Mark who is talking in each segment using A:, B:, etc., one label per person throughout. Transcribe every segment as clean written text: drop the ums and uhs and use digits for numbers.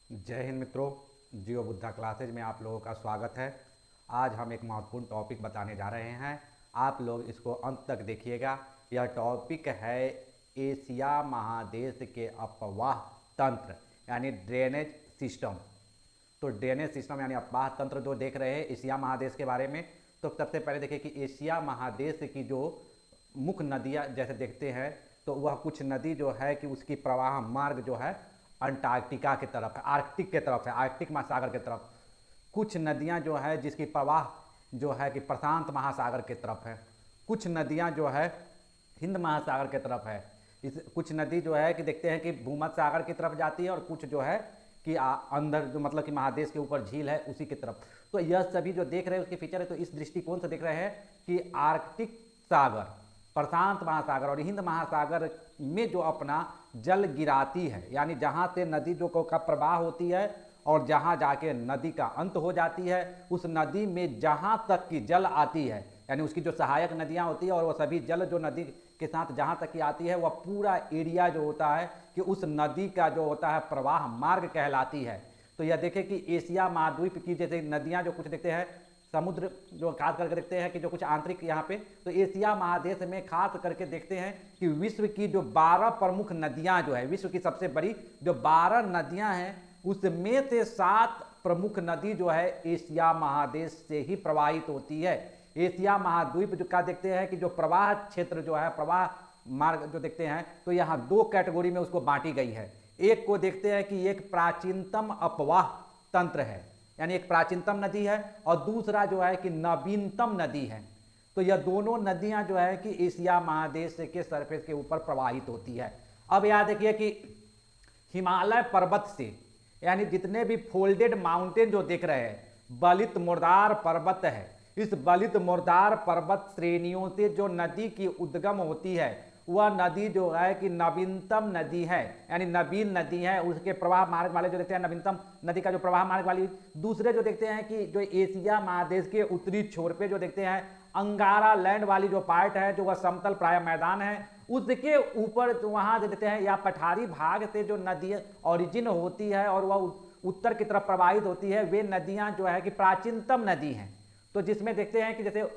A: जय हिंद मित्रों। जियो बुद्धा क्लासेज में आप लोगों का स्वागत है। आज हम एक महत्वपूर्ण टॉपिक बताने जा रहे हैं। आप लोग इसको अंत तक देखिएगा। यह टॉपिक है एशिया महादेश के अपवाह तंत्र यानी ड्रेनेज सिस्टम। तो ड्रेनेज सिस्टम यानी अपवाह तंत्र जो देख रहे हैं एशिया महादेश के बारे में, तो सबसे पहले देखिए कि एशिया महादेश की जो मुख्य नदियाँ जैसे देखते हैं तो वह कुछ नदी जो है कि उसकी प्रवाह मार्ग जो है अंटार्कटिका की तरफ है, आर्कटिक के तरफ है, आर्कटिक महासागर की तरफ। कुछ नदियां जो है जिसकी प्रवाह जो है कि प्रशांत महासागर की तरफ है। कुछ नदियां जो है हिंद महासागर की तरफ है। इस कुछ नदी जो है कि देखते हैं कि भूमध्य सागर की तरफ जाती है और कुछ जो है कि अंदर जो मतलब कि महादेश के ऊपर झील है उसी की तरफ। तो यह सभी जो देख रहे हैं उसके फीचर है। तो इस दृष्टिकोण से देख रहे हैं कि आर्कटिक सागर, प्रशांत महासागर और हिंद महासागर में जो अपना जल गिराती है, यानी जहाँ से नदी जो का प्रवाह होती है और जहाँ जाके नदी का अंत हो जाती है, उस नदी में जहाँ तक की जल आती है, यानी उसकी जो सहायक नदियाँ होती है और वह सभी जल जो नदी के साथ जहाँ तक की आती है वह पूरा एरिया जो होता है कि उस नदी का जो होता है प्रवाह मार्ग कहलाती है। तो यह देखें कि एशिया महाद्वीप की जैसे नदियाँ जो कुछ देखते हैं समुद्र जो खास करके देखते हैं कि जो कुछ आंतरिक यहाँ पे, तो एशिया महादेश में खास करके देखते हैं कि विश्व की जो 12 प्रमुख नदियाँ जो है, विश्व की सबसे बड़ी जो 12 नदियाँ हैं उसमें से 7 प्रमुख नदी जो है एशिया महादेश से ही प्रवाहित होती है। एशिया महाद्वीप जो का देखते हैं कि जो प्रवाह क्षेत्र जो है, प्रवाह मार्ग जो देखते हैं, तो यहाँ 2 कैटेगरी में उसको बांटी गई है। एक को देखते हैं कि एक प्राचीनतम अपवाह तंत्र है, यानी एक प्राचीनतम नदी है, और दूसरा जो है कि नवीनतम नदी है। तो यह दोनों नदियां जो है कि एशिया महादेश के सरफेस के ऊपर प्रवाहित होती है। अब याद देखिए कि हिमालय पर्वत से, यानी जितने भी फोल्डेड माउंटेन जो देख रहे हैं, बलित मुर्दार पर्वत है, इस बलित मुर्दार पर्वत श्रेणियों से जो नदी की उद्गम होती है वह नदी जो है कि नवीनतम नदी है, यानी नवीन नदी है। उसके प्रवाह मार्ग वाले जो देखते हैं नवीनतम नदी का जो प्रवाह मार्ग वाली। दूसरे जो देखते हैं कि जो एशिया महादेश के उत्तरी छोर पे जो देखते हैं अंगारा लैंड वाली जो पार्ट है, जो वह समतल प्राय मैदान है, उसके ऊपर वहां जो देखते हैं या पठारी भाग से जो नदी ओरिजिन होती है और वह उत्तर की तरफ प्रवाहित होती है, वे नदियां जो है कि प्राचीनतम नदी हैं। तो जिसमें देखते हैं कि जैसे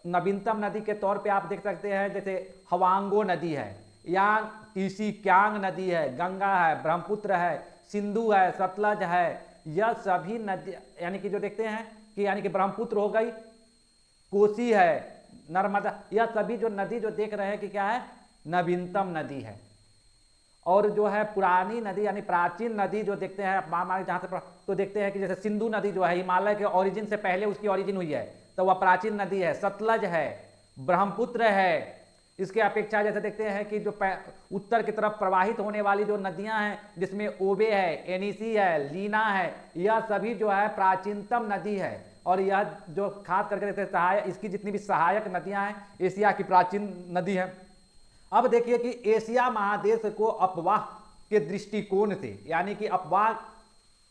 A: नवीनतम नदी के तौर पे आप देख सकते हैं जैसे हवांगो नदी है, या तीसी क्यांग नदी है, गंगा है, ब्रह्मपुत्र है, सिंधु है, सतलज है। यह सभी नदी यानी कि जो देखते हैं कि यानी कि ब्रह्मपुत्र हो गई, कोसी है, नर्मदा, यह सभी जो नदी जो देख रहे हैं कि क्या है, नवीनतम नदी है। और जो है पुरानी नदी यानी प्राचीन नदी जो देखते हैं महामार्ग जहाँ से, तो देखते हैं कि जैसे सिंधु नदी जो है हिमालय के ओरिजिन से पहले उसकी ओरिजिन हुई है, तो वह प्राचीन नदी है। सतलज है, ब्रह्मपुत्र है। इसके अपेक्षा जैसे देखते हैं कि जो उत्तर की तरफ प्रवाहित होने वाली जो नदियां हैं जिसमें ओबे है, एनीसी है, लीना है, यह सभी जो है प्राचीनतम नदी है। और यह जो खास करके देखते हैं सहायक, इसकी जितनी भी सहायक नदियां हैं एशिया की प्राचीन नदी है। अब देखिए कि एशिया महादेश को अपवाह के दृष्टिकोण से, यानी कि अपवाह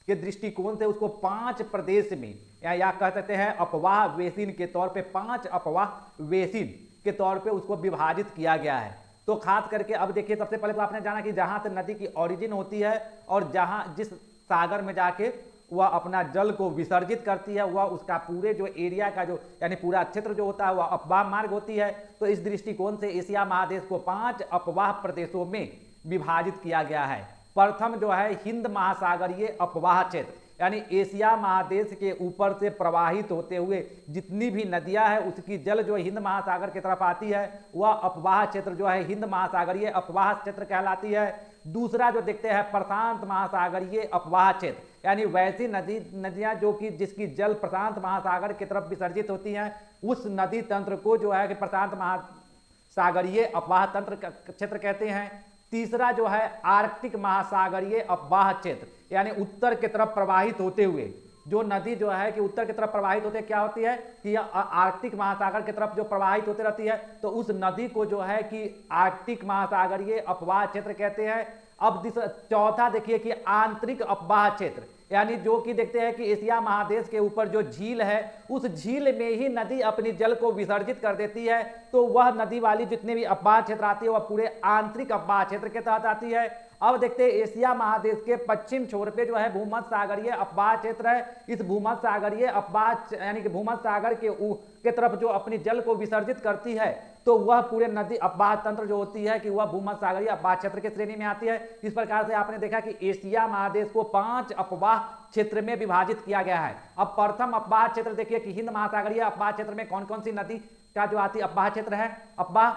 A: के दृष्टिकोण से उसको 5 प्रदेश में या कह सकते हैं अपवाह वेसिन के तौर पे, 5 अपवाह वेसिन के तौर पे उसको विभाजित किया गया है। तो खास करके अब देखिए सबसे पहले तो आपने जाना कि जहां से नदी की ओरिजिन होती है और जहां जिस सागर में जाके वह अपना जल को विसर्जित करती है, वह उसका पूरे जो एरिया का जो यानी पूरा क्षेत्र जो होता है वह अपवाह मार्ग होती है। तो इस दृष्टिकोण से एशिया महादेश को 5 अपवाह प्रदेशों में विभाजित किया गया है। प्रथम जो है हिंद महासागरीय अपवाह क्षेत्र, यानी एशिया महादेश के ऊपर से प्रवाहित होते हुए जितनी भी नदियां हैं उसकी जल जो हिंद महासागर की तरफ आती है वह अपवाह क्षेत्र जो है हिंद महासागरीय अपवाह क्षेत्र कहलाती है। दूसरा जो देखते हैं प्रशांत महासागरीय अपवाह क्षेत्र, यानी वैसी नदियां जो कि जिसकी जल प्रशांत महासागर की तरफ विसर्जित होती हैं, उस नदी तंत्र को जो है कि प्रशांत महासागरीय अपवाह तंत्र क्षेत्र कहते हैं। तीसरा जो है आर्कटिक महासागरीय अपवाह क्षेत्र, यानी उत्तर की तरफ प्रवाहित होते हुए जो नदी जो है कि उत्तर की तरफ प्रवाहित होते क्या होती है कि आर्कटिक महासागर की तरफ जो प्रवाहित होते रहती है, तो उस नदी को जो है कि आर्कटिक महासागरीय अपवाह क्षेत्र कहते हैं। अब चौथा देखिए कि आंतरिक अपवाह क्षेत्र, यानी जो कि देखते हैं कि एशिया महादेश के ऊपर जो झील है उस झील में ही नदी अपनी जल को विसर्जित कर देती है, तो वह नदी वाली जितने भी अपवाह क्षेत्र आती है वह पूरे आंतरिक अपवाह क्षेत्र के तहत आती है। अब देखते हैं एशिया महादेश के पश्चिम छोर पे जो है भूमध्य सागरीय अपवाह क्षेत्र है। इस भूमध्य सागरीय अपवाह यानी कि भूमध्य सागर के तरफ जो अपनी जल को विसर्जित करती है, तो वह पूरे नदी अपवाह तंत्र जो होती है कि वह भूमध्य सागरीय अपवाह क्षेत्र के श्रेणी में आती है। इस प्रकार से आपने देखा कि एशिया महादेश को 5 अपवाह क्षेत्र में विभाजित किया गया है। अब प्रथम अपवाह क्षेत्र देखिए कि हिंद महासागरीय अपवाह क्षेत्र में कौन कौन सी नदी का जो आती अपवाह क्षेत्र है, अपवाह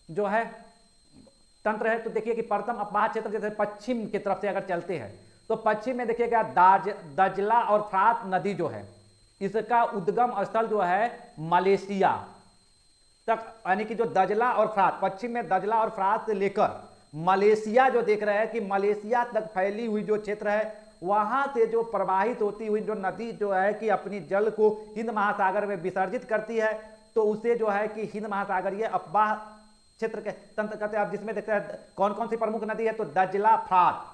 A: जो है तंत्र है। तो देखिए कि प्रथम अपवाह क्षेत्र जैसे पश्चिम की तरफ से अगर चलते हैं तो पश्चिम में देखिएगा दजला और फ्रात नदी जो है, इसका उद्गम स्थल जो है मलेशिया तक, यानी कि जो दजला और फ्रात, पश्चिम में दजला और फ्रात से लेकर मलेशिया जो देख रहे हैं कि मलेशिया तक फैली हुई जो क्षेत्र है, वहां से जो प्रवाहित होती हुई जो नदी जो है कि अपनी जल को हिंद महासागर में विसर्जित करती है, तो उसे जो है कि हिंद महासागरीय अपवाह क्षेत्र के तंत्र कहते हैं। आप जिसमें देखते हैं कौन कौन सी प्रमुख नदी है, तो दजला फ्रात,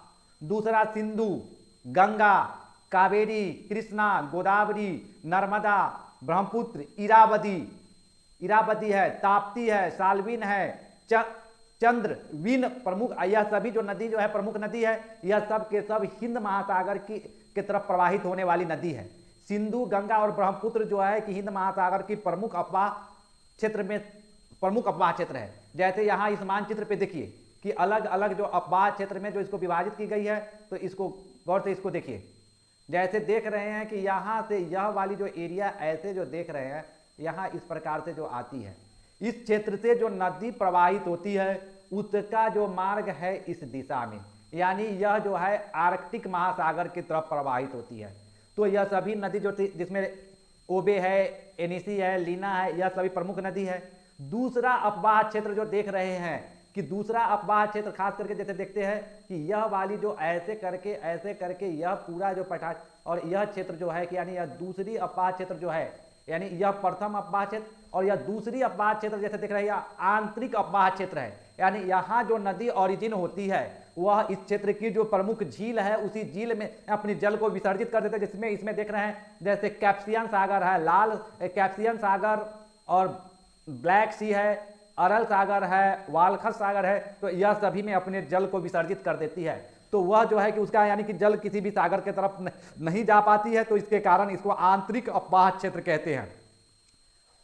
A: दूसरा सिंधु, गंगा, कावेरी, कृष्णा, गोदावरी, नर्मदा, ब्रह्मपुत्र, इरावदी है, ताप्ती है, साल्विन है, चंद्रविन प्रमुख, यह सभी जो नदी जो है प्रमुख नदी है, यह सब के सब हिंद महासागर की तरफ प्रवाहित होने वाली नदी है। सिंधु, गंगा और ब्रह्मपुत्र जो है कि हिंद महासागर की प्रमुख अपवाह क्षेत्र में प्रमुख अपवाह क्षेत्र है। जैसे यहाँ इस मानचित्र पे देखिए कि अलग अलग जो अपवाह क्षेत्र में जो इसको विभाजित की गई है, तो इसको गौर से इसको देखिए। जैसे देख रहे हैं कि यहाँ से यह वाली जो एरिया ऐसे जो देख रहे हैं, यहाँ इस प्रकार से जो आती है, इस क्षेत्र से जो नदी प्रवाहित होती है उसका जो मार्ग है इस दिशा में, यानी यह जो है आर्कटिक महासागर की तरफ प्रवाहित होती है। तो यह सभी नदी जो जिसमें ओबे है, एनिसी है, लीना है, यह सभी प्रमुख नदी है। दूसरा अपवाह क्षेत्र जो देख रहे हैं कि दूसरा अपवाह क्षेत्र खास करके जैसे देखते हैं कि यह वाली जो ऐसे करके यह पूरा जो पठार और यह क्षेत्र जो है कि यानी यह दूसरी अपवाह क्षेत्र जो है, यानी यह प्रथम अपवाह क्षेत्र और यह दूसरी अपवाह क्षेत्र जैसे देख रहे हैं यह आंतरिक अपवाह क्षेत्र है। यानी यहाँ जो नदी ओरिजिन होती है वह इस क्षेत्र की जो प्रमुख झील है उसी झील में अपनी जल को विसर्जित कर देते हैं, जिसमें इसमें देख रहे हैं जैसे कैप्सियन सागर है, लाल कैप्सियन सागर और ब्लैक सी है, अरल सागर है, वालखस सागर है, तो यह सभी में अपने जल को विसर्जित कर देती है। तो वह जो है कि उसका यानी कि जल किसी भी सागर के तरफ नहीं जा पाती है, तो इसके कारण इसको आंतरिक अपवाह क्षेत्र कहते हैं।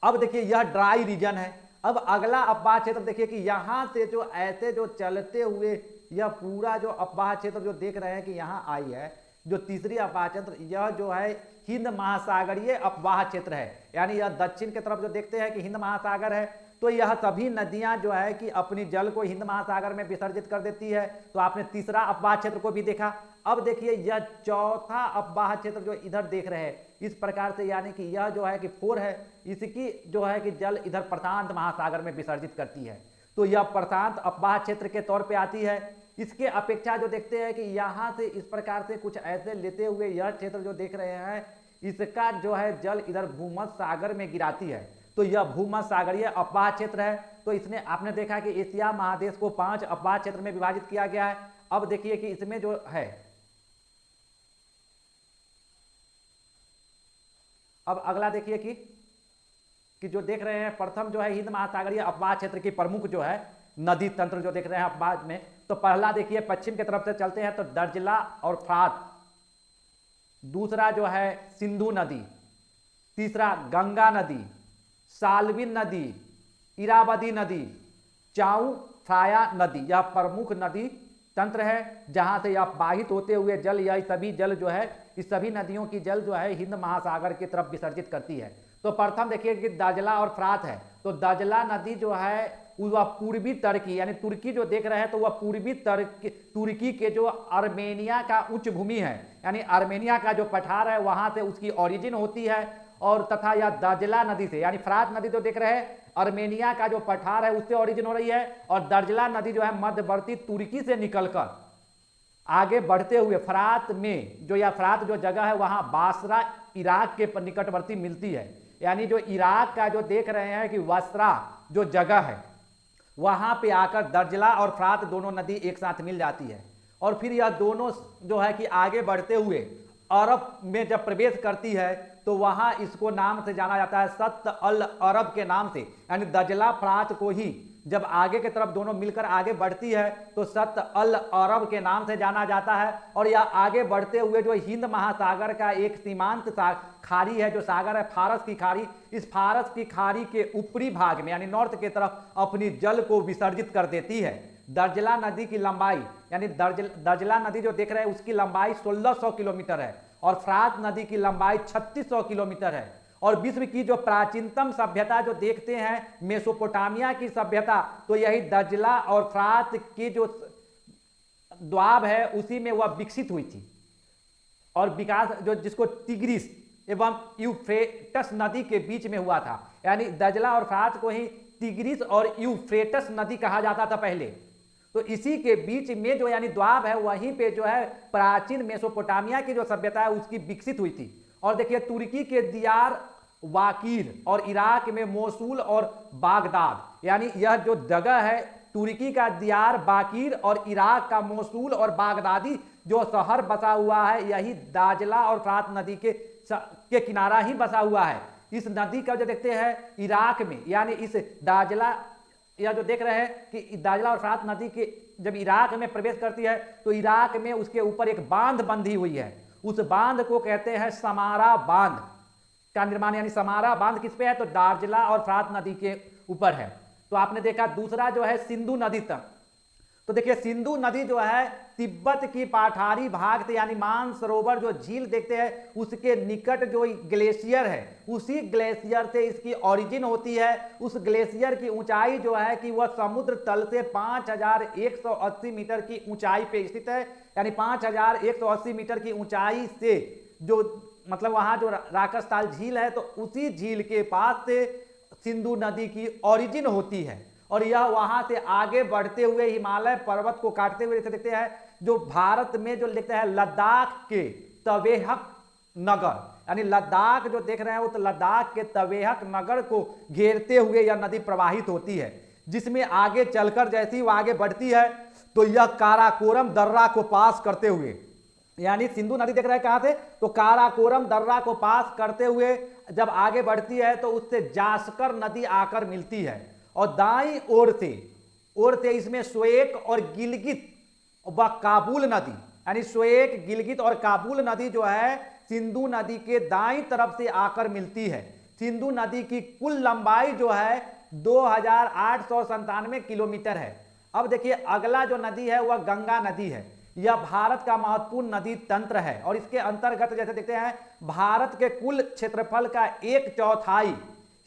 A: अब देखिए यह ड्राई रीजन है। अब अगला अपवाह क्षेत्र देखिए कि यहां से जो ऐसे जो चलते हुए यह पूरा जो अपवाह क्षेत्र जो देख रहे हैं कि यहां आई है, जो तीसरी अपवाह क्षेत्र यह जो है हिंद महासागरीय अपवाह क्षेत्र है। यानी यह दक्षिण की तरफ जो देखते हैं कि हिंद महासागर है, तो यह सभी नदियां जो है कि अपनी जल को हिंद महासागर में विसर्जित कर देती है। तो आपने तीसरा अपवाह क्षेत्र को भी देखा। अब देखिए यह चौथा अपवाह क्षेत्र जो इधर देख रहे हैं इस प्रकार से, यानी कि यह जो है कि 4 है, इसकी जो है कि जल इधर प्रशांत महासागर में विसर्जित करती है। तो यह प्रशांत अपवाह क्षेत्र के तौर पे आती है। इसके अपेक्षा जो देखते हैं कि यहाँ से इस प्रकार से कुछ ऐसे लेते हुए यह क्षेत्र जो देख रहे हैं इसका जो है जल इधर भूमध्य सागर में गिराती है। तो यह भूमध्य सागरीय अपवाह क्षेत्र है। तो इसने आपने देखा कि एशिया महादेश को 5 अपवाह क्षेत्र में विभाजित किया गया है। अब देखिए कि इसमें जो है, अब अगला देखिए कि जो देख रहे हैं प्रथम जो है हिंद महासागरीय अपवाह क्षेत्र की प्रमुख जो है नदी तंत्र जो देख रहे हैं अपवाह में, तो पहला देखिए पश्चिम की तरफ से चलते हैं तो दजला और फ्रात, दूसरा जो है सिंधु नदी, तीसरा गंगा नदी, साल्विन नदी, इरावदी नदी, चाऊ फ्राया नदी, यह प्रमुख नदी तंत्र है जहां से यह बाहित होते हुए जल, यह सभी जल जो है इस सभी नदियों की जल जो है हिंद महासागर की तरफ विसर्जित करती है। तो प्रथम देखिए कि दजला और फ्रात है। तो दजला नदी जो है वह पूर्वी तुर्की यानी तुर्की जो देख रहे हैं तो वह पूर्वी तुर्की के जो आर्मेनिया का उच्च भूमि है, यानी आर्मेनिया का जो पठार है वहां से उसकी ओरिजिन होती है। और तथा यह दजला नदी से, यानी फ्रात नदी जो देख रहे हैं आर्मेनिया का जो पठार है उससे ओरिजिन हो रही है, और दजला नदी जो है मध्यवर्ती तुर्की से निकलकर आगे बढ़ते हुए फ्रात में जो यह फ्रात जो जगह है वहां बासरा इराक के निकटवर्ती मिलती है। यानी जो इराक का जो देख रहे हैं कि बसरा जो जगह है वहां पे आकर दजला और फ्रात दोनों नदी एक साथ मिल जाती है, और फिर यह दोनों जो है कि आगे बढ़ते हुए अरब में जब प्रवेश करती है तो वहां इसको नाम से जाना जाता है सत्त अल अरब के नाम से, यानी दजला फ्रात को ही जब आगे की तरफ दोनों मिलकर आगे बढ़ती है तो सत अल अरब के नाम से जाना जाता है। और यह आगे बढ़ते हुए जो हिंद महासागर का एक सीमांत खाड़ी है, जो सागर है फारस की खाड़ी, इस फारस की खाड़ी के ऊपरी भाग में यानी नॉर्थ की तरफ अपनी जल को विसर्जित कर देती है। दर्जला नदी की लंबाई यानी दर्जला नदी जो देख रहे हैं उसकी लंबाई 1600 किलोमीटर है और फ्रात नदी की लंबाई 3600 किलोमीटर है। और विश्व की जो प्राचीनतम सभ्यता जो देखते हैं मेसोपोटामिया की सभ्यता, तो यही दर्जला और फ्रात की जो द्वाब है उसी में वह विकसित हुई थी। और विकास जो जिसको तिग्रिस एवं यूफ्रेटस नदी के बीच में हुआ था, यानी दर्जला और फ्रात को ही तिग्रिस और यूफ्रेटस नदी कहा जाता था पहले। तो इसी के बीच में जो यानी द्वाब है वहीं पे जो है प्राचीन मेसोपोटामिया की जो सभ्यता है उसकी विकसित हुई थी। और देखिए तुर्की के दियार वाकीर और इराक में मोसूल और बागदाद, यानी यह जो जगह है तुर्की का दियार बाकीर और इराक का मोसूल और बागदादी जो शहर बसा हुआ है, यही दाजला और फ्रात नदी के किनारा ही बसा हुआ है। इस नदी का जो देखते हैं इराक में, यानी इस दाजला या जो देख रहे हैं कि दाजला और फ्रात नदी के जब इराक में प्रवेश करती है तो इराक में उसके ऊपर एक बांध बंधी हुई है। उस बांध को कहते हैं समारा बांध का निर्माण, यानी समारा बांध किस पे है तो दार्जला और फ्रात नदी के ऊपर है। तो आपने देखा दूसरा जो है सिंधु नदी तक। तो देखिए सिंधु नदी जो है तिब्बत की पाठारी भाग से यानी मानसरोवर जो झील देखते हैं उसके निकट जो ग्लेशियर है उसी ग्लेशियर से इसकी ओरिजिन होती है। उस ग्लेशियर की ऊंचाई जो है कि वह समुद्र तल से 5180 मीटर की ऊंचाई पे स्थित है। यानी 5180 मीटर की ऊंचाई से जो मतलब वहां जो राकसताल झील है तो उसी झील के पास से सिंधु नदी की ओरिजिन होती है। और यह वहां से आगे बढ़ते हुए हिमालय पर्वत को काटते हुए देखते हैं जो भारत में जो लिखते हैं लद्दाख के तवेहक नगर, यानी लद्दाख जो देख रहे हैं वो तो लद्दाख के तवेहक नगर को घेरते हुए यह नदी प्रवाहित होती है। जिसमें आगे चलकर जैसी वो आगे बढ़ती है तो यह काराकोरम दर्रा को पास करते हुए, यानी सिंधु नदी देख रहे हैं कहां से तो काराकोरम दर्रा को पास करते हुए जब आगे बढ़ती है तो उससे जास्कर नदी आकर मिलती है। और दाईं ओर से इसमें स्वेक और गिलगित व काबुल नदी, यानी स्वेक गिलगित और काबुल नदी जो है सिंधु नदी के दाईं तरफ से आकर मिलती है। सिंधु नदी की कुल लंबाई जो है 2897 किलोमीटर है। अब देखिए अगला जो नदी है वह गंगा नदी है। यह भारत का महत्वपूर्ण नदी तंत्र है और इसके अंतर्गत जैसे देखते हैं भारत के कुल क्षेत्रफल का 1/4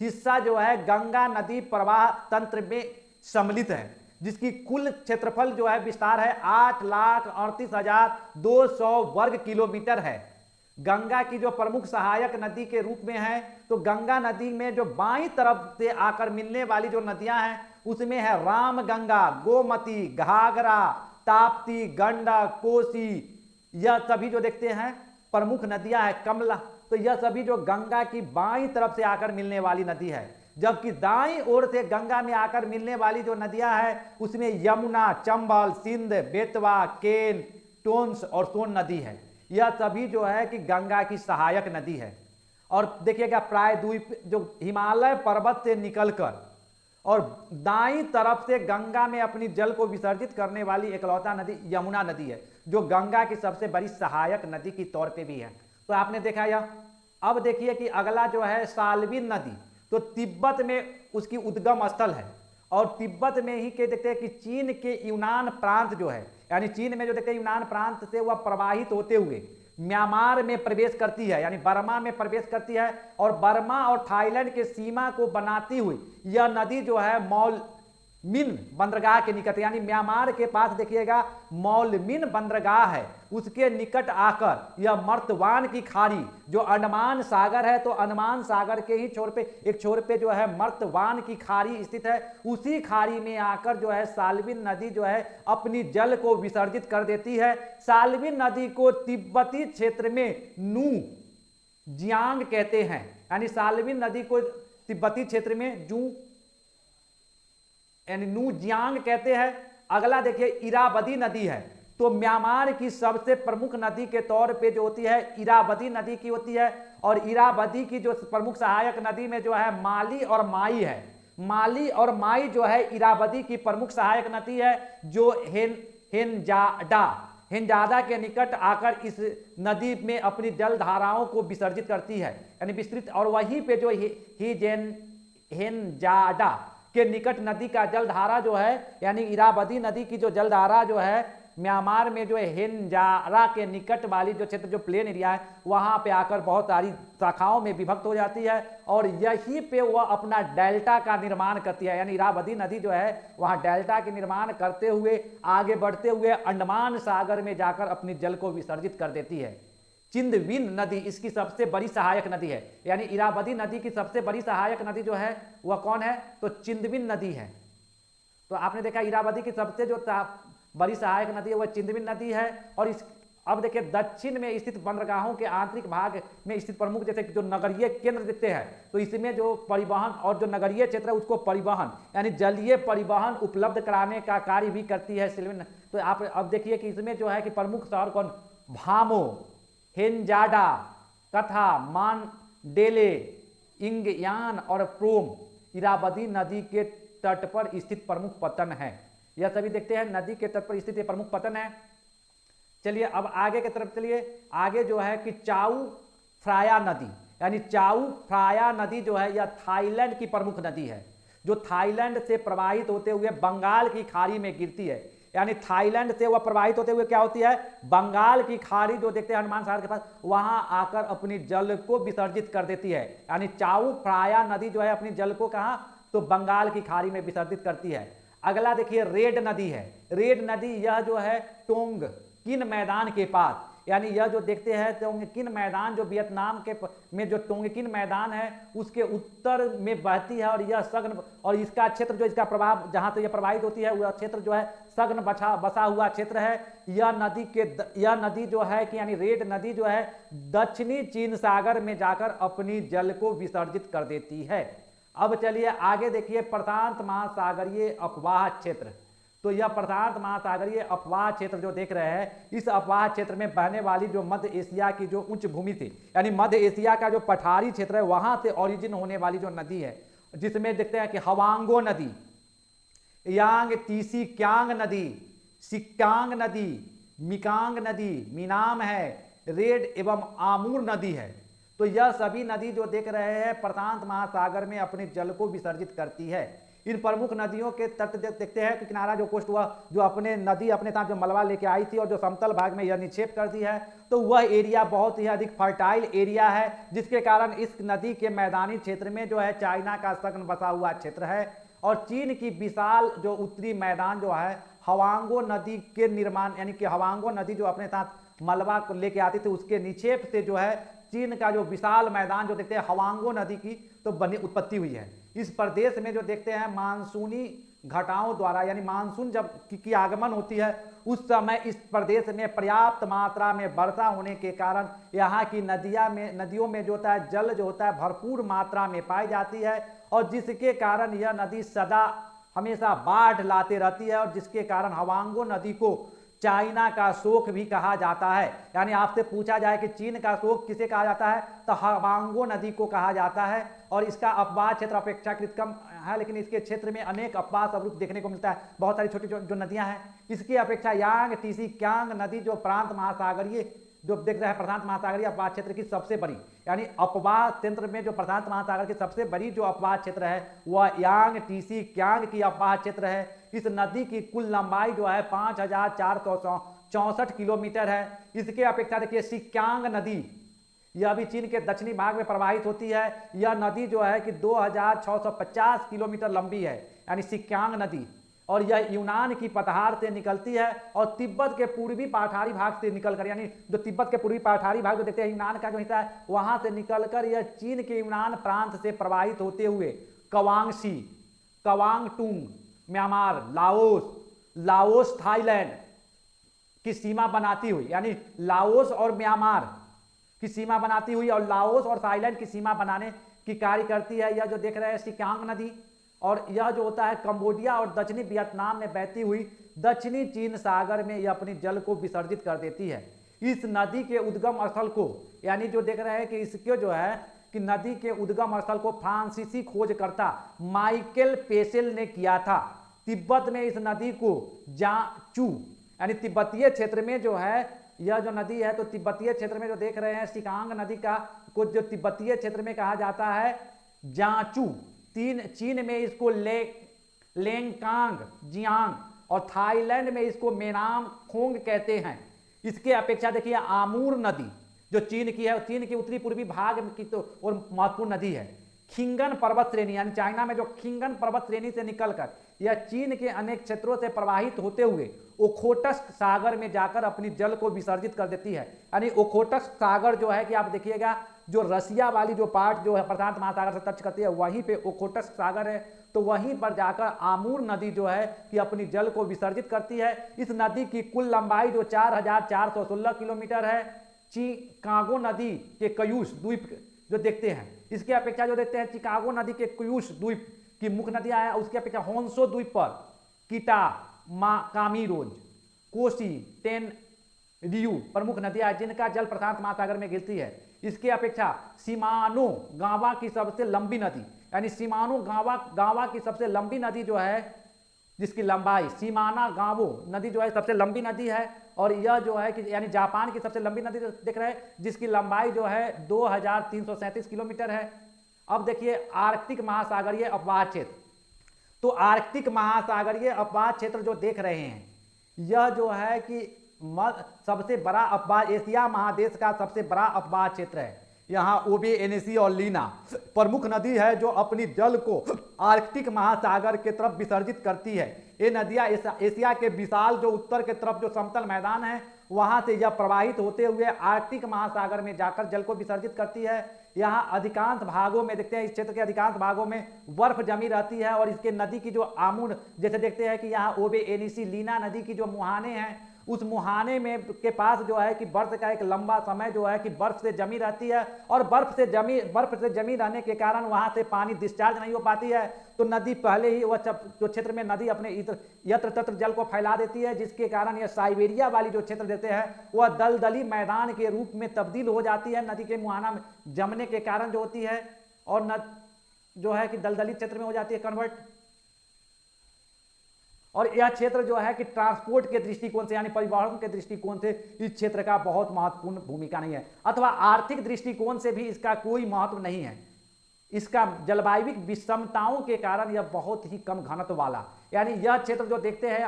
A: हिस्सा जो है गंगा नदी प्रवाह तंत्र में सम्मिलित है, जिसकी कुल क्षेत्रफल जो है विस्तार है 8,38,200 वर्ग किलोमीटर है। गंगा की जो प्रमुख सहायक नदी के रूप में है तो गंगा नदी में जो बाईं तरफ से आकर मिलने वाली जो नदियां हैं उसमें है रामगंगा, गोमती, घाघरा, ताप्ती, गंडक, कोसी, यह सभी जो देखते हैं प्रमुख नदियां हैं, कमला, तो यह सभी जो गंगा की बाईं तरफ से आकर मिलने वाली नदी है। जबकि दाईं ओर से गंगा में आकर मिलने वाली जो नदियां हैं उसमें यमुना, चंबल, सिंध, बेतवा, केन, टोंस और सोन नदी है। यह सभी जो है कि गंगा की सहायक नदी है। और देखिएगा प्रायद्वीप जो हिमालय पर्वत से निकलकर और दाईं तरफ से गंगा में अपनी जल को विसर्जित करने वाली एकलौता नदी यमुना नदी है, जो गंगा की सबसे बड़ी सहायक नदी की तौर पे भी है। तो आपने देखा यह। अब देखिए कि अगला जो है साल्विन नदी, तो तिब्बत में उसकी उद्गम स्थल है और तिब्बत में ही के देखते हैं कि चीन के यूनान प्रांत जो है, यानी चीन में जो देखते हैं यूनान प्रांत से वह प्रवाहित होते हुए म्यांमार में प्रवेश करती है, यानी बर्मा में प्रवेश करती है और बर्मा और थाईलैंड के सीमा को बनाती हुई यह नदी जो है मौलमिन बंदरगाह के निकट, यानी म्यांमार के पास देखिएगा मौलमिन बंदरगाह है, उसके निकट आकर यह मर्तवान की खाड़ी जो अंडमान सागर है, तो अंडमान सागर के ही छोर पे एक छोर पे जो है मर्तवान की खाड़ी स्थित है, उसी खाड़ी में आकर जो है साल्विन नदी जो है अपनी जल को विसर्जित कर देती है। साल्विन नदी को तिब्बती क्षेत्र में नू जियांग कहते हैं, यानी साल्विन नदी को तिब्बती क्षेत्र में यानी नू जियांग कहते हैं। अगला देखिए इरावदी नदी है, तो म्यांमार की सबसे प्रमुख नदी के तौर पे जो होती है इरावदी नदी की होती है। और इरावदी की जो प्रमुख सहायक नदी में जो है माली और माई है, माली और माई जो है इरावदी की प्रमुख सहायक नदी है, जो हिंजादा के निकट आकर इस नदी में अपनी जल धाराओं को विसर्जित करती है, यानी विस्तृत। और वहीं पे जो हिंजादा के निकट नदी का जलधारा जो है, यानी इरावदी नदी की जो जलधारा जो है म्यांमार में जो है हिंजारा के निकट वाली जो क्षेत्र जो प्लेन एरिया है वहां पे आकर बहुत सारी शाखाओं में विभक्त हो जाती है, और यहीं पे वह अपना डेल्टा का निर्माण करती है। यानी इरावदी नदी जो है वहां डेल्टा के निर्माण करते हुए आगे बढ़ते हुए अंडमान सागर में जाकर अपनी जल को विसर्जित कर देती है। चिंदविन नदी इसकी सबसे बड़ी सहायक नदी है, यानी इरावदी नदी की सबसे बड़ी सहायक नदी जो है वह कौन है, तो चिंदविन नदी है। तो आपने देखा इरावदी की सबसे जो बड़ी सहायक नदी है वह चिंदविन नदी है। और इस अब देखिए दक्षिण में स्थित बंदरगाहों के आंतरिक भाग में स्थित प्रमुख जैसे जो नगरीय केंद्र देखते हैं, तो इसमें जो परिवहन और जो नगरीय क्षेत्र है उसको परिवहन यानी जलीय परिवहन उपलब्ध कराने का कार्य भी करती है सिल्विन। तो आप अब देखिए कि इसमें जो है कि प्रमुख शहर कौन, भामो, हिंजाडा, कथा, मानडेले, इंगयान और प्रोम इरावदी नदी के तट पर स्थित प्रमुख पत्तन है। यह सभी देखते हैं नदी के तट पर स्थित प्रमुख पत्तन है। चलिए अब आगे की तरफ चलिए। आगे जो है कि चाउ फ्राया नदी, यानी चाउ फ्राया नदी जो है यह थाईलैंड की प्रमुख नदी है, जो थाईलैंड से प्रवाहित होते हुए बंगाल की खाड़ी में गिरती है। यानी थाईलैंड से वह प्रवाहित होते हुए क्या होती है, बंगाल की खाड़ी जो देखते हैं हनुमान सागर के पास, वहां आकर अपनी जल को विसर्जित कर देती है। यानी चाउ फ्राया नदी जो है अपनी जल को कहां, तो बंगाल की खाड़ी में विसर्जित करती है। अगला देखिए रेड नदी है। रेड नदी यह जो है टोंग किन मैदान के पास, यानी यह जो देखते हैं टोंगकिन मैदान जो वियतनाम के में जो टोंगकिन मैदान है उसके उत्तर में बहती है, और यह सघन और इसका क्षेत्र जो इसका प्रभाव जहां से यह प्रभावित होती है वह क्षेत्र जो है सघन बसा हुआ क्षेत्र है। यह नदी जो है कि यानी रेड नदी जो है दक्षिणी चीन सागर में जाकर अपनी जल को विसर्जित कर देती है। अब चलिए आगे देखिए प्रशांत महासागरीय अपवाह क्षेत्र। तो यह प्रशांत महासागरीय अपवाह क्षेत्र जो देख रहे हैं, इस अपवाह क्षेत्र में बहने वाली जो मध्य एशिया की जो उच्च भूमि थी, यानी मध्य एशिया का जो पठारी क्षेत्र है वहां से ओरिजिन होने वाली जो नदी है, जिसमें देखते हैं कि हवांगो नदी, यांग तीसी क्यांग नदी, सिक्यांग नदी, मिकांग नदी, मीनाम है, रेड एवं आमूर नदी है। तो यह सभी नदी जो देख रहे हैं प्रशांत महासागर में अपने जल को विसर्जित करती है। इन प्रमुख नदियों के तट देखते हैं कि किनारा जो कोस्ट हुआ, जो अपने नदी अपने साथ जो मलबा लेके आई थी और जो समतल भाग में यह निक्षेप कर दी है, तो वह एरिया बहुत ही अधिक फर्टाइल एरिया है, जिसके कारण इस नदी के मैदानी क्षेत्र में जो है चाइना का सघन बसा हुआ क्षेत्र है। और चीन की विशाल जो उत्तरी मैदान जो है हवांगो नदी के निर्माण, यानी कि हवांगो नदी जो अपने साथ मलबा को लेके आती थी उसके निक्षेप से जो है चीन का जो विशाल मैदान जो देखते हैं हवांगो नदी की तो बनी उत्पत्ति हुई है। इस प्रदेश में जो देखते हैं मानसूनी घटाओं द्वारा, यानी मानसून जब की आगमन होती है उस समय इस प्रदेश में पर्याप्त मात्रा में वर्षा होने के कारण यहाँ की नदियों में जो होता है जल जो होता है भरपूर मात्रा में पाई जाती है, और जिसके कारण यह नदी सदा हमेशा बाढ़ लाते रहती है, और जिसके कारण हवांगो नदी को चाइना का शोक भी कहा जाता है। यानी आपसे पूछा जाए कि चीन का शोक किसे कहा जाता है, तो हवांगो नदी को कहा जाता है। और इसका अपवाह क्षेत्र अपेक्षाकृत कम है, लेकिन इसके क्षेत्र में अनेक अपवाह स्वरूप देखने को मिलता है। बहुत सारी छोटी जो नदियां हैं इसकी अपेक्षा यांग तीसी क्यांग नदी जो प्रांत महासागरीय जो देख रहे हैं प्रशांत महासागरीय अपवाह क्षेत्र की सबसे बड़ी, यानी अपवाह क्षेत्र में जो प्रशांत महासागर की सबसे बड़ी जो अपवाह क्षेत्र है वह यांग तीसी क्यांग की अपवाह क्षेत्र है। इस नदी की कुल लंबाई जो है 5464 किलोमीटर है। इसके अपेक्षा देखिए सिक्यांग नदी, यह भी चीन के दक्षिणी भाग में प्रवाहित होती है। यह नदी जो है कि 2650 किलोमीटर लंबी है, यानी सिक्यांग नदी, और यह यूनान की पतहार से निकलती है और तिब्बत के पूर्वी पठारी भाग से निकलकर, यानी जो तिब्बत के पूर्वी पठारी भाग जो देखते हैं यूनान का जो हिस्सा है वहां से निकलकर यह चीन के यूनान प्रांत से प्रवाहित होते हुए कवांगसी, कवांगटुंग म्यांमार, लाओस थाईलैंड की सीमा बनाती हुई, यानी लाओस और म्यांमार की सीमा बनाती हुई और लाओस और थाईलैंड की सीमा बनाने की कार्य करती है। यह जो देख रहे हैं सिक्यांग नदी, और यह जो होता है कंबोडिया और दक्षिणी वियतनाम में बहती हुई दक्षिणी चीन सागर में यह अपनी जल को विसर्जित कर देती है। इस नदी के उद्गम स्थल को, यानी जो देख रहे हैं कि इसके जो है कि नदी के उद्गम स्थल को फ्रांसीसी खोजकर्ता माइकल पेसेल ने किया था। तिब्बत में इस नदी को जाचू यानी तिब्बतीय क्षेत्र में जो है यह जो नदी है, तो तिब्बतीय क्षेत्र में जो देख रहे हैं सिकांग नदी का को जो तिब्बतीय क्षेत्र में कहा जाता है जाचू। चीन में इसको लेंगकांग जियांग और थाईलैंड में इसको मेनाम खोंग कहते हैं। इसके अपेक्षा देखिए आमूर नदी जो चीन की है, चीन के उत्तरी पूर्वी भाग की तो और महत्वपूर्ण नदी है। खिंगन पर्वत श्रेणी यानी चाइना में जो खिंगन पर्वत श्रेणी से निकलकर यह चीन के अनेक क्षेत्रों से प्रवाहित होते हुए ओखोटस्क सागर में जाकर अपनी जल को विसर्जित कर देती है। यानी ओखोटस्क सागर जो है कि आप देखिएगा जो रसिया वाली जो पार्ट जो है प्रशांत महासागर से टच करती है वहीं पे ओखोटस्क सागर है, तो वहीं पर जाकर आमूर नदी जो है कि अपनी जल को विसर्जित करती है। इस नदी की कुल लंबाई जो 4416 किलोमीटर है। चिकागो नदी के कयूस द्वीप जो देखते हैं, इसके अपेक्षा जो देखते हैं चिकागो नदी के क्यूस द्वीप की मुख्य नदियां हैं, उसकी अपेक्षा होन्सो द्वीप पर किटा कामीरोज कोसी टेन रियू प्रमुख नदियां जिनका जल प्रशांत महासागर में गिरती है। इसके अपेक्षा सिमानो गावा की सबसे लंबी नदी यानी सिमानो गावा की सबसे लंबी नदी जो है जिसकी लंबाई सीमाना गावो नदी जो है सबसे लंबी नदी है। और यह जो है कि यानी जापान की सबसे लंबी नदी देख रहे हैं जिसकी लंबाई जो है 2337 किलोमीटर है। अब देखिए आर्कटिक महासागरीय अपवाह क्षेत्र, तो आर्कटिक महासागरीय अपवाह क्षेत्र जो देख रहे हैं यह जो है कि सबसे बड़ा अपवाह एशिया महादेश का सबसे बड़ा अपवाह क्षेत्र है। यहाँ ओबे एनेसी और लीना प्रमुख नदी है जो अपनी जल को आर्कटिक महासागर के तरफ विसर्जित करती है। ये नदियाँ एशिया के विशाल जो उत्तर के तरफ जो समतल मैदान है वहां से यह प्रवाहित होते हुए आर्कटिक महासागर में जाकर जल को विसर्जित करती है। यहाँ अधिकांश भागों में देखते हैं इस क्षेत्र के अधिकांश भागों में बर्फ जमी रहती है और इसके नदी की जो आमूर जैसे देखते हैं कि यहाँ ओबे एनेसी लीना नदी की जो मुहाने हैं उस मुहाने में के पास जो है कि बर्फ का एक लंबा समय जो है कि बर्फ से जमी रहती है और बर्फ से जमी रहने के कारण वहां से पानी डिस्चार्ज नहीं हो पाती है, तो नदी पहले ही वह जो क्षेत्र में नदी अपने यत्र तत्र जल को फैला देती है, जिसके कारण यह साइबेरिया वाली जो क्षेत्र देते हैं वह दलदली मैदान के रूप में तब्दील हो जाती है नदी के मुहाना में जमने के कारण जो होती है और जो है कि दलदली क्षेत्र में हो जाती है कन्वर्ट। और यह क्षेत्र जो है कि ट्रांसपोर्ट के दृष्टिकोण से यानी परिवहन के दृष्टिकोण से इस क्षेत्र का बहुत महत्वपूर्ण भूमिका नहीं है अथवा आर्थिक दृष्टिकोण से भी इसका कोई महत्व नहीं है। इसका जलवायु विषमताओं के कारण यह बहुत ही कम घनत्व वाला यानी यह क्षेत्र जो देखते हैं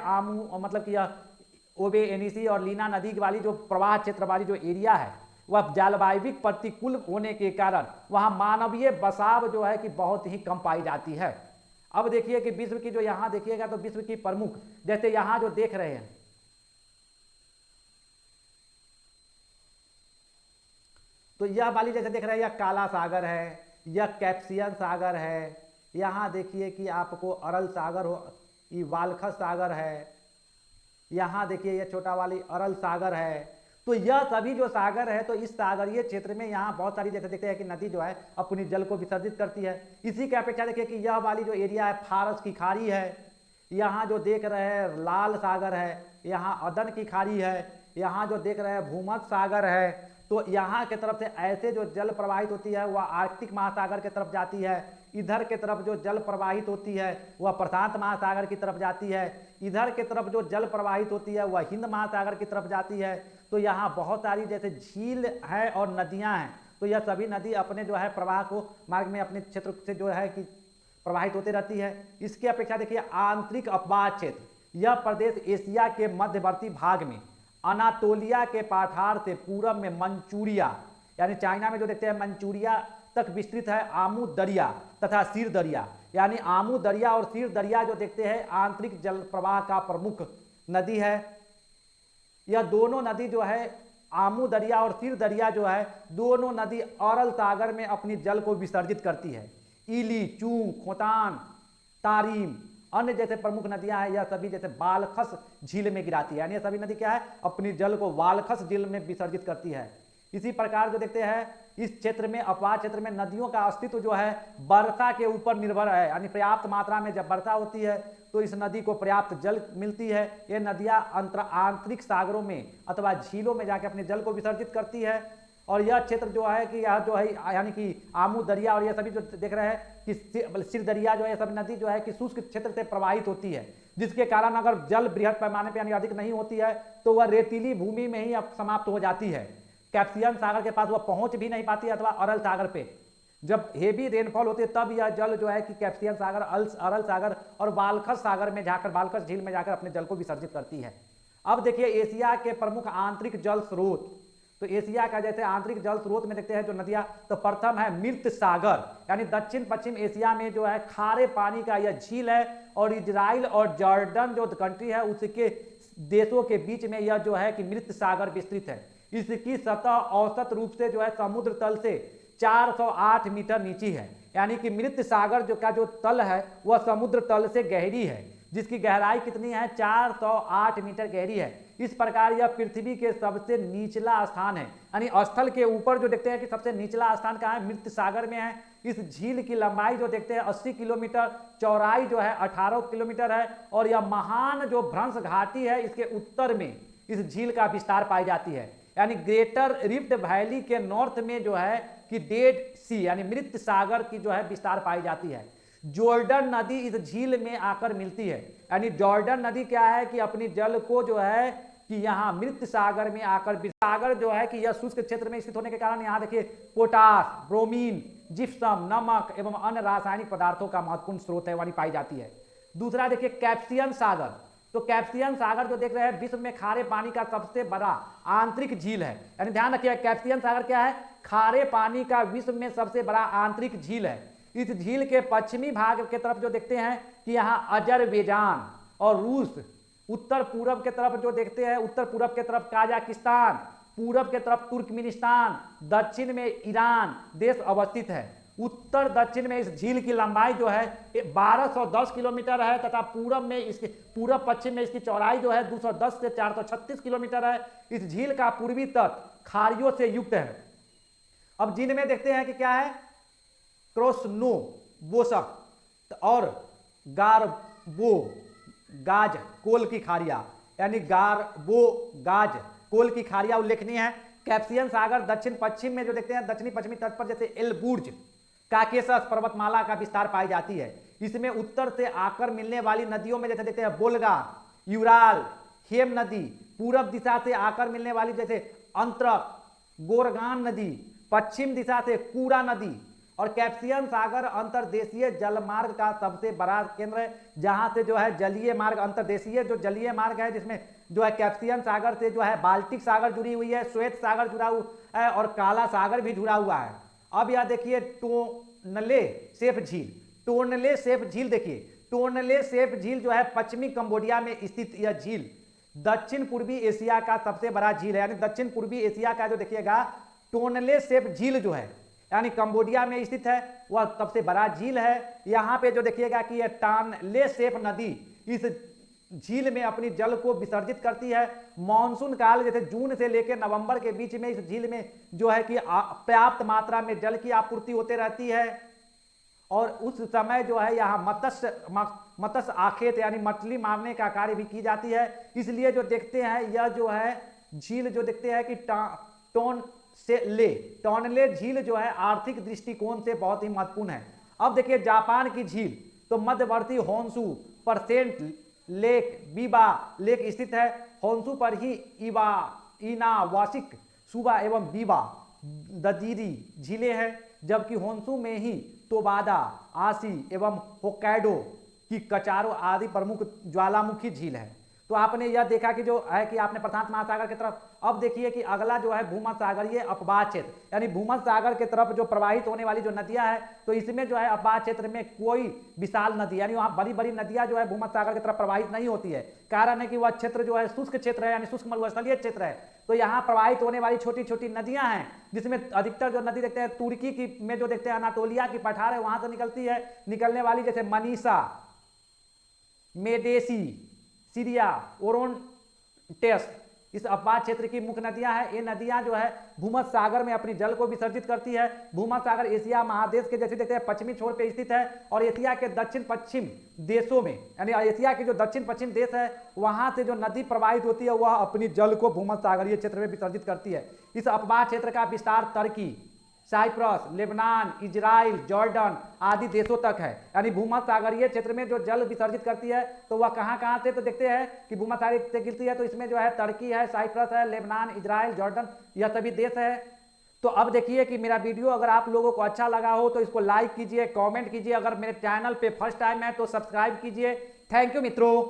A: मतलब कि यह ओबे एनेसी और लीना नदी वाली जो प्रवाह क्षेत्र वाली जो एरिया है वह जलवायु प्रतिकूल होने के कारण वहां मानवीय बसाव जो है कि बहुत ही कम पाई जाती है। अब देखिए कि विश्व की जो यहां देखिएगा तो विश्व की प्रमुख जैसे यहां जो देख रहे हैं तो यह वाली जैसे देख रहे हैं यह काला सागर है, यह कैप्सियन सागर है, यहां देखिए कि आपको अरल सागर हो, ये वालखस सागर है, यहां देखिए यह छोटा वाली अरल सागर है। तो यह सभी जो सागर है तो इस सागरीय क्षेत्र में यहाँ बहुत सारी जैसे देखते हैं कि नदी जो है अपनी जल को विसर्जित करती है। इसी के अपेक्षा देखिए कि यह वाली जो एरिया है फारस की खाड़ी है, यहाँ जो देख रहे हैं लाल सागर है, यहाँ अदन की खाड़ी है, यहाँ जो देख रहे हैं भूमध्य सागर है। तो यहाँ के तरफ से ऐसे जो जल प्रवाहित होती है वह आर्कटिक महासागर की तरफ जाती है, इधर के तरफ जो जल प्रवाहित होती है वह प्रशांत महासागर की तरफ जाती है, इधर के तरफ जो जल प्रवाहित होती है वह हिंद महासागर की तरफ जाती है। तो यहाँ बहुत सारी जैसे झील है और नदियाँ हैं, तो यह सभी नदी अपने जो है प्रवाह को मार्ग में अपने क्षेत्र से जो है कि प्रवाहित होती रहती है। इसके अपेक्षा देखिए आंतरिक अपवाह क्षेत्र, यह प्रदेश एशिया के मध्यवर्ती भाग में अनातोलिया के पठार से पूरब में मंचूरिया यानी चाइना में जो देखते हैं मंचूरिया तक विस्तृत है आमू दरिया तथा सीर दरिया। यानी आमू दरिया और सीर दरिया जो देखते हैं आंतरिक जल प्रवाह का प्रमुख नदी है। यह दोनों नदी जो है आमू दरिया और सीर दरिया जो है दोनों नदी अरल सागर में अपनी जल को विसर्जित करती है। इली, चूंग, खोतान, तारीम अन्य जैसे प्रमुख नदियां हैं यह सभी जैसे वालखस झील में गिराती है, यानी यह सभी नदी क्या है अपनी जल को वालखस झील में विसर्जित करती है। इसी प्रकार जो देखते हैं इस क्षेत्र में अपवाह क्षेत्र में नदियों का अस्तित्व जो है वर्षा के ऊपर निर्भर है, यानी पर्याप्त मात्रा में जब वर्षा होती है तो इस नदी को पर्याप्त जल मिलती है। ये नदियां आंतरिक सागरों में अथवा झीलों में जाके अपने जल को विसर्जित करती है। और यह क्षेत्र जो है कि यह जो है यानी कि आमू दरिया और ये सभी जो देख रहे हैं कि सिर दरिया जो है, सब नदी जो है कि शुष्क क्षेत्र से प्रवाहित होती है, जिसके कारण अगर जल बृहद पैमाने पर यानी अधिक नहीं होती है तो वह रेतीली भूमि में ही अब समाप्त हो जाती है। कैस्पियन सागर के पास वह पहुंच भी नहीं पाती अथवा अरल सागर पे जब हेवी रेनफॉल होती है तब यह जल जो है कि कैस्पियन सागर, अरल सागर और बालखस सागर में जाकर, बालखस झील में जाकर अपने जल को विसर्जित करती है। अब देखिए एशिया के प्रमुख आंतरिक जल स्रोत, तो एशिया का जैसे आंतरिक जल स्रोत में देखते हैं जो नदियां, तो प्रथम है मृत सागर, यानी दक्षिण पश्चिम एशिया में जो है खारे पानी का यह झील है और इजराइल और जॉर्डन जो कंट्री है उसके देशों के बीच में यह जो है कि मृत सागर विस्तृत है। इसकी सतह औसत रूप से जो है समुद्र तल से 408 मीटर नीची है, यानी कि मृत सागर जो तल है वह समुद्र तल से गहरी है, जिसकी गहराई कितनी है, 408 मीटर गहरी है। इस प्रकार यह पृथ्वी के सबसे निचला स्थान है, यानी स्थल के ऊपर जो देखते हैं कि सबसे निचला स्थान कहाँ है, मृत सागर में है। इस झील की लंबाई जो देखते हैं 80 किलोमीटर, चौड़ाई जो है 18 किलोमीटर है और यह महान जो भ्रंश घाटी है इसके उत्तर में इस झील का विस्तार पाई जाती है, यानी ग्रेटर रिफ्ट वैली के नॉर्थ में जो है कि डेड सी यानी मृत सागर की जो है विस्तार पाई जाती है। जॉर्डन नदी इस झील में आकर मिलती है, यानी जॉर्डन नदी क्या है कि अपनी जल को जो है कि यहाँ मृत सागर में आकर, सागर जो है कि यह शुष्क क्षेत्र में स्थित होने के कारण यहाँ देखिए पोटास, ब्रोमीन, जिप्सम, नमक एवं अन्य रासायनिक पदार्थों का महत्वपूर्ण स्रोत है वाली पाई जाती है। दूसरा देखिए कैस्पियन सागर, तो कैस्पियन सागर जो देख रहे हैं विश्व में खारे पानी का सबसे बड़ा आंतरिक झील है, यानी ध्यान रखिए कैस्पियन सागर क्या है, खारे पानी का विश्व में सबसे बड़ा आंतरिक झील है। इस झील के पश्चिमी भाग के तरफ जो देखते हैं कि यहाँ अजरबैजान और रूस, उत्तर पूरब के तरफ जो देखते हैं, उत्तर पूरब के तरफ काजाकिस्तान, पूरब के तरफ तुर्कमेनिस्तान, दक्षिण में ईरान देश अवस्थित है। उत्तर दक्षिण में इस झील की लंबाई जो है 1210 किलोमीटर है तथा पूरब में इसके, पूरब पश्चिम में इसकी चौड़ाई जो है 210 से 436 किलोमीटर है। इस झील का पूर्वी तट खाड़ियों से युक्त है। अब झील में देखते हैं कि क्या है, क्रोस्नो बोसक और गारबो गाज कोल की खाड़िया, यानी गारबो गाज कोल की खाड़िया उल्लेखनीय है। कैस्पियन सागर दक्षिण पश्चिम में जो देखते हैं दक्षिणी पश्चिमी तट पर जैसे एलबुर्ज, काकेशस पर्वतमाला का विस्तार पाई जाती है। इसमें उत्तर से आकर मिलने वाली नदियों में जैसे देखते हैं बोल्गा, यूराल, हेम नदी, पूरब दिशा से आकर मिलने वाली जैसे अंतरक, गोरगान नदी, पश्चिम दिशा से कूरा नदी। और कैस्पियन सागर अंतर्देशीय जलमार्ग का सबसे बड़ा केंद्र है, जहां से जो है जलीय मार्ग, अंतर्देशीय जो जलीय मार्ग है जिसमें जो है कैस्पियन सागर से जो है बाल्टिक सागर जुड़ी हुई है, श्वेत सागर जुड़ा हुआ है और काला सागर भी जुड़ा हुआ है। अब यह देखिए टोनले सेप झील, टोनले सेप झील देखिए, टोनले सेप झील जो है पश्चिमी कंबोडिया में स्थित यह झील दक्षिण पूर्वी एशिया का सबसे बड़ा झील है, यानी दक्षिण पूर्वी एशिया का जो देखिएगा टोनले सेप झील जो है यानी कंबोडिया में स्थित है, वह सबसे बड़ा झील है। यहाँ पे जो देखिएगा कि यह टोनले सेप नदी इस झील में अपनी जल को विसर्जित करती है। मानसून काल जैसे जून से लेकर नवंबर के बीच में इस झील में जो है कि पर्याप्त मात्रा में जल की आपूर्ति होते रहती है और उस समय जो है यहाँ मत्स्य आखेट यानी मछली मारने का कार्य भी की जाती है। इसलिए जो देखते हैं यह जो है झील जो देखते हैं कि टोनले झील जो है आर्थिक दृष्टिकोण से बहुत ही महत्वपूर्ण है। अब देखिए जापान की झील, तो मध्यवर्ती होन्शु पर सेंट लेक, बीबा लेक स्थित है। होन्शु पर ही इनावाशिक, सुबा एवं बीबा दजीरी झीलें हैं, जबकि होन्शु में ही तोबादा, आशी एवं होक्काइडो की कचारो आदि प्रमुख ज्वालामुखी झील है। तो आपने यह देखा कि जो है कि आपने प्रशांत महासागर की तरफ, अब देखिए कि अगला जो है भूमध्यसागरीय अपवाह क्षेत्र, यानी भूमध्यसागर के तरफ जो प्रवाहित होने वाली जो नदियां हैं, तो इसमें जो है अपवाह क्षेत्र में कोई विशाल नदी यानी वहाँ बड़ी बड़ी नदियां जो है भूमध्यसागर की तरफ प्रवाहित नहीं होती है। कारण है कि वह क्षेत्र जो है शुष्क क्षेत्र है, यानी शुष्क मरुस्थलीय क्षेत्र है। तो यहाँ प्रवाहित होने वाली छोटी छोटी नदियां हैं, जिसमें अधिकतर जो नदी देखते हैं तुर्की की में जो देखते हैं अनातोलिया की पठार है वहां से निकलती है। निकलने वाली जैसे मनीषा, मेडेसी, सीरिया, ओरोन्टेस इस अपवाह क्षेत्र की मुख्य नदियां हैं। ये नदियां जो है भूमध्य सागर में अपनी जल को विसर्जित करती है। भूमध्य सागर एशिया महादेश के जैसे देखते हैं पश्चिमी छोर पे स्थित है और एशिया के दक्षिण पश्चिम देशों में, यानी एशिया के जो दक्षिण पश्चिम देश है वहां से जो नदी प्रवाहित होती है वह अपनी जल को भूमध्य सागरीय क्षेत्र में विसर्जित करती है। इस अपवाह क्षेत्र का विस्तार तुर्की, साइप्रस, लेबनान, इजराइल, जॉर्डन आदि देशों तक है। यानी भूमध्य सागरीय क्षेत्र में जो जल विसर्जित करती है तो वह कहाँ से, तो देखते हैं कि भूमध्य सागर से गिरती है तो इसमें जो है तुर्की है, साइप्रस है, लेबनान, इजराइल, जॉर्डन, यह सभी देश है। तो अब देखिए कि मेरा वीडियो अगर आप लोगों को अच्छा लगा हो तो इसको लाइक कीजिए, कमेंट कीजिए, अगर मेरे चैनल पे फर्स्ट टाइम है तो सब्सक्राइब कीजिए। थैंक यू मित्रों।